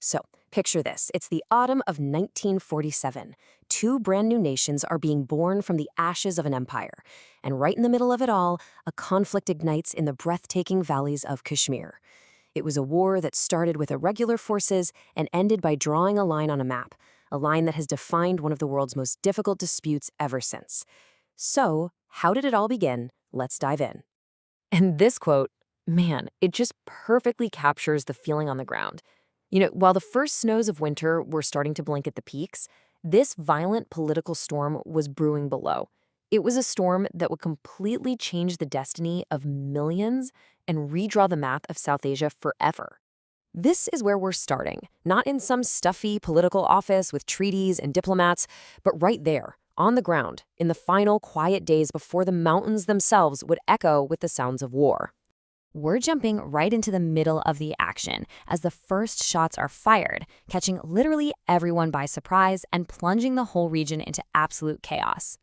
So, picture this. It's the autumn of 1947. Two brand new nations are being born from the ashes of an empire. And right in the middle of it all, a conflict ignites in the breathtaking valleys of Kashmir. It was a war that started with irregular forces and ended by drawing a line on a map, a line that has defined one of the world's most difficult disputes ever since. So, how did it all begin? Let's dive in. And this quote, man, it just perfectly captures the feeling on the ground. While the first snows of winter were starting to blanket the peaks, this violent political storm was brewing below. It was a storm that would completely change the destiny of millions and redraw the map of South Asia forever. This is where we're starting, not in some stuffy political office with treaties and diplomats, but right there, on the ground, in the final quiet days before the mountains themselves would echo with the sounds of war. We're jumping right into the middle of the action as the first shots are fired, catching literally everyone by surprise and plunging the whole region into absolute chaos.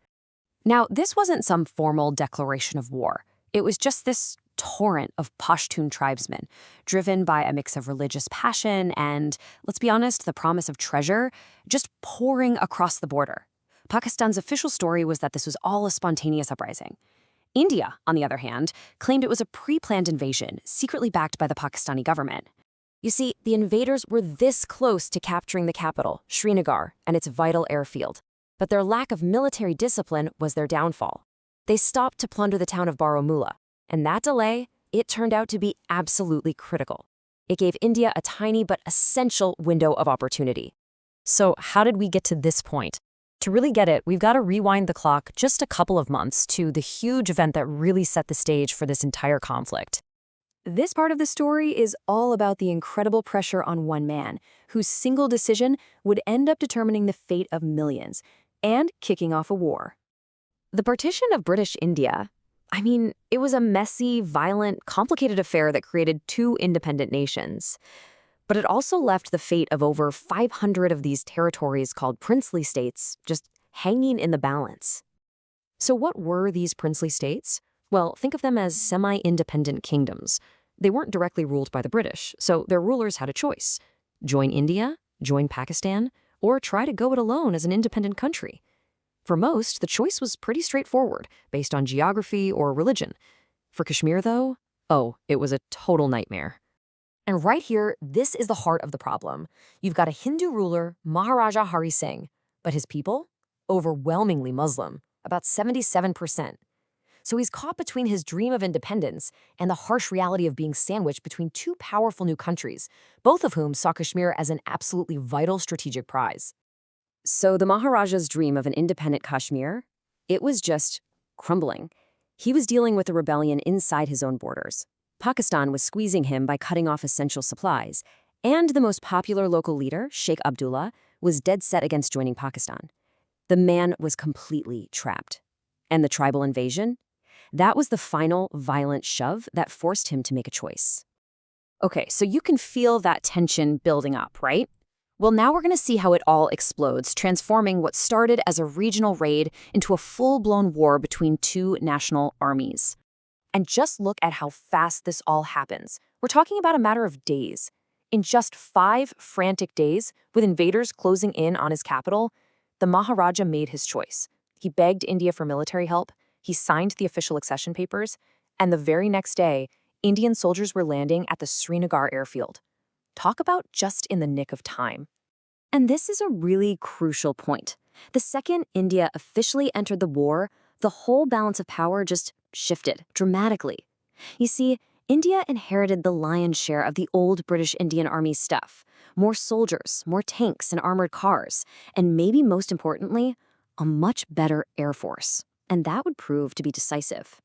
Now, this wasn't some formal declaration of war. It was just this torrent of Pashtun tribesmen, driven by a mix of religious passion and, let's be honest, the promise of treasure, just pouring across the border. Pakistan's official story was that this was all a spontaneous uprising. India, on the other hand, claimed it was a pre-planned invasion, secretly backed by the Pakistani government. You see, the invaders were this close to capturing the capital, Srinagar, and its vital airfield. But their lack of military discipline was their downfall. They stopped to plunder the town of Baramulla, and that delay, it turned out to be absolutely critical. It gave India a tiny but essential window of opportunity. So how did we get to this point? To really get it, we've got to rewind the clock just a couple of months to the huge event that really set the stage for this entire conflict. This part of the story is all about the incredible pressure on one man, whose single decision would end up determining the fate of millions and kicking off a war. The partition of British India, it was a messy, violent, complicated affair that created two independent nations. But it also left the fate of over 500 of these territories called princely states just hanging in the balance. So what were these princely states? Well, think of them as semi-independent kingdoms. They weren't directly ruled by the British, so their rulers had a choice. Join India, join Pakistan, or try to go it alone as an independent country. For most, the choice was pretty straightforward, based on geography or religion. For Kashmir, though, it was a total nightmare. And right here, this is the heart of the problem. You've got a Hindu ruler, Maharaja Hari Singh, but his people? Overwhelmingly Muslim, about 77%. So he's caught between his dream of independence and the harsh reality of being sandwiched between two powerful new countries, both of whom saw Kashmir as an absolutely vital strategic prize. So the Maharaja's dream of an independent Kashmir, it was just crumbling. He was dealing with a rebellion inside his own borders. Pakistan was squeezing him by cutting off essential supplies, and the most popular local leader, Sheikh Abdullah, was dead set against joining Pakistan. The man was completely trapped. And the tribal invasion? That was the final violent shove that forced him to make a choice. Okay, so you can feel that tension building up, right? Well, now we're going to see how it all explodes, transforming what started as a regional raid into a full-blown war between two national armies. And just look at how fast this all happens. We're talking about a matter of days. In just 5 frantic days, with invaders closing in on his capital, the Maharaja made his choice. He begged India for military help, he signed the official accession papers, and the very next day, Indian soldiers were landing at the Srinagar airfield. Talk about just in the nick of time. And this is a really crucial point. The second India officially entered the war, the whole balance of power just shifted dramatically. You see, India inherited the lion's share of the old British Indian Army stuff. More soldiers, more tanks and armored cars, and maybe most importantly, a much better air force. And that would prove to be decisive.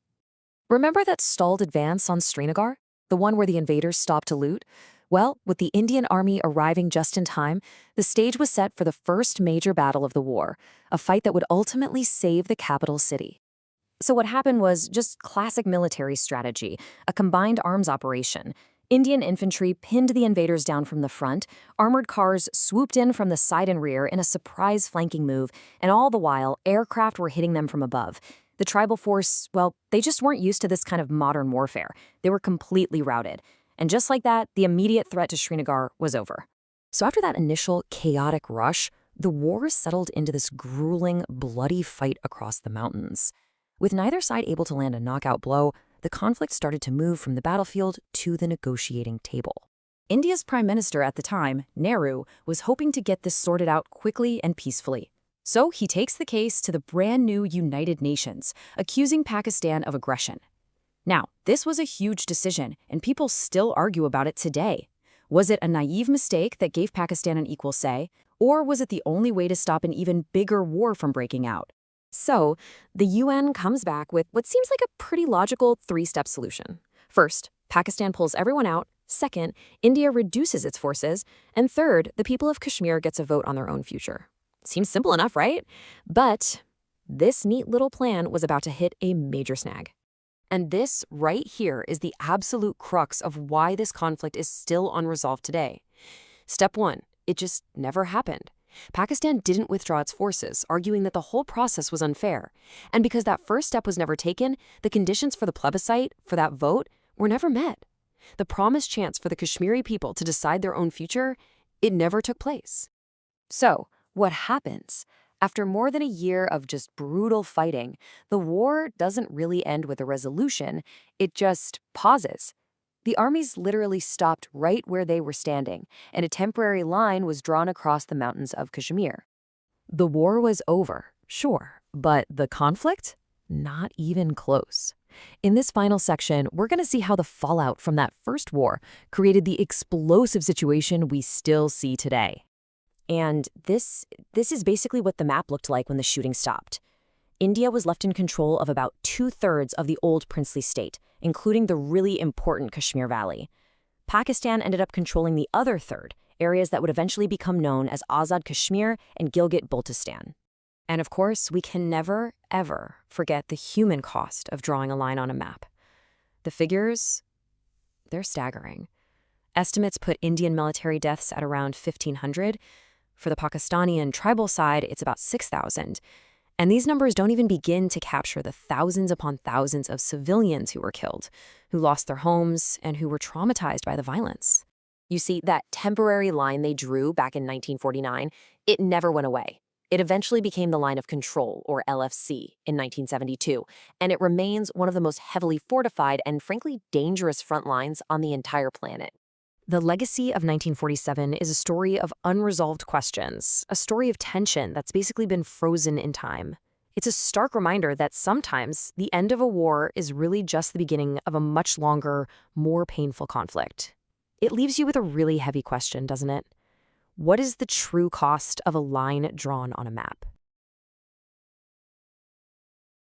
Remember that stalled advance on Srinagar? The one where the invaders stopped to loot? Well, with the Indian Army arriving just in time, the stage was set for the first major battle of the war, a fight that would ultimately save the capital city. So what happened was just classic military strategy, a combined arms operation. Indian infantry pinned the invaders down from the front, armored cars swooped in from the side and rear in a surprise flanking move, and all the while, aircraft were hitting them from above. The tribal force, well, they just weren't used to this kind of modern warfare. They were completely routed. And just like that, the immediate threat to Srinagar was over. So after that initial chaotic rush, the war settled into this grueling, bloody fight across the mountains. With neither side able to land a knockout blow, the conflict started to move from the battlefield to the negotiating table. India's prime minister at the time, Nehru, was hoping to get this sorted out quickly and peacefully. So he takes the case to the brand new United Nations, accusing Pakistan of aggression. Now, this was a huge decision, and people still argue about it today. Was it a naive mistake that gave Pakistan an equal say, or was it the only way to stop an even bigger war from breaking out? So, the UN comes back with what seems like a pretty logical three-step solution. First, Pakistan pulls everyone out. Second, India reduces its forces. And third, the people of Kashmir gets a vote on their own future. Seems simple enough, right? But this neat little plan was about to hit a major snag. And this right here is the absolute crux of why this conflict is still unresolved today. Step 1, it just never happened. Pakistan didn't withdraw its forces, arguing that the whole process was unfair. And because that first step was never taken, the conditions for the plebiscite, for that vote, were never met. The promised chance for the Kashmiri people to decide their own future, it never took place. So, what happens? After more than a year of just brutal fighting, the war doesn't really end with a resolution, it just pauses. The armies literally stopped right where they were standing, and a temporary line was drawn across the mountains of Kashmir. The war was over, sure, but the conflict? Not even close. In this final section, we're going to see how the fallout from that first war created the explosive situation we still see today. And this is basically what the map looked like when the shooting stopped. India was left in control of about 2/3 of the old princely state, including the really important Kashmir Valley. Pakistan ended up controlling the other third, areas that would eventually become known as Azad Kashmir and Gilgit-Baltistan. And of course, we can never, ever forget the human cost of drawing a line on a map. The figures, they're staggering. Estimates put Indian military deaths at around 1,500. For the Pakistani and tribal side, it's about 6,000. And these numbers don't even begin to capture the thousands upon thousands of civilians who were killed, who lost their homes, and who were traumatized by the violence. You see, that temporary line they drew back in 1949, it never went away. It eventually became the Line of Control, or LFC, in 1972, and it remains one of the most heavily fortified and frankly dangerous front lines on the entire planet. The legacy of 1947 is a story of unresolved questions, a story of tension that's basically been frozen in time. It's a stark reminder that sometimes the end of a war is really just the beginning of a much longer, more painful conflict. It leaves you with a really heavy question, doesn't it? What is the true cost of a line drawn on a map?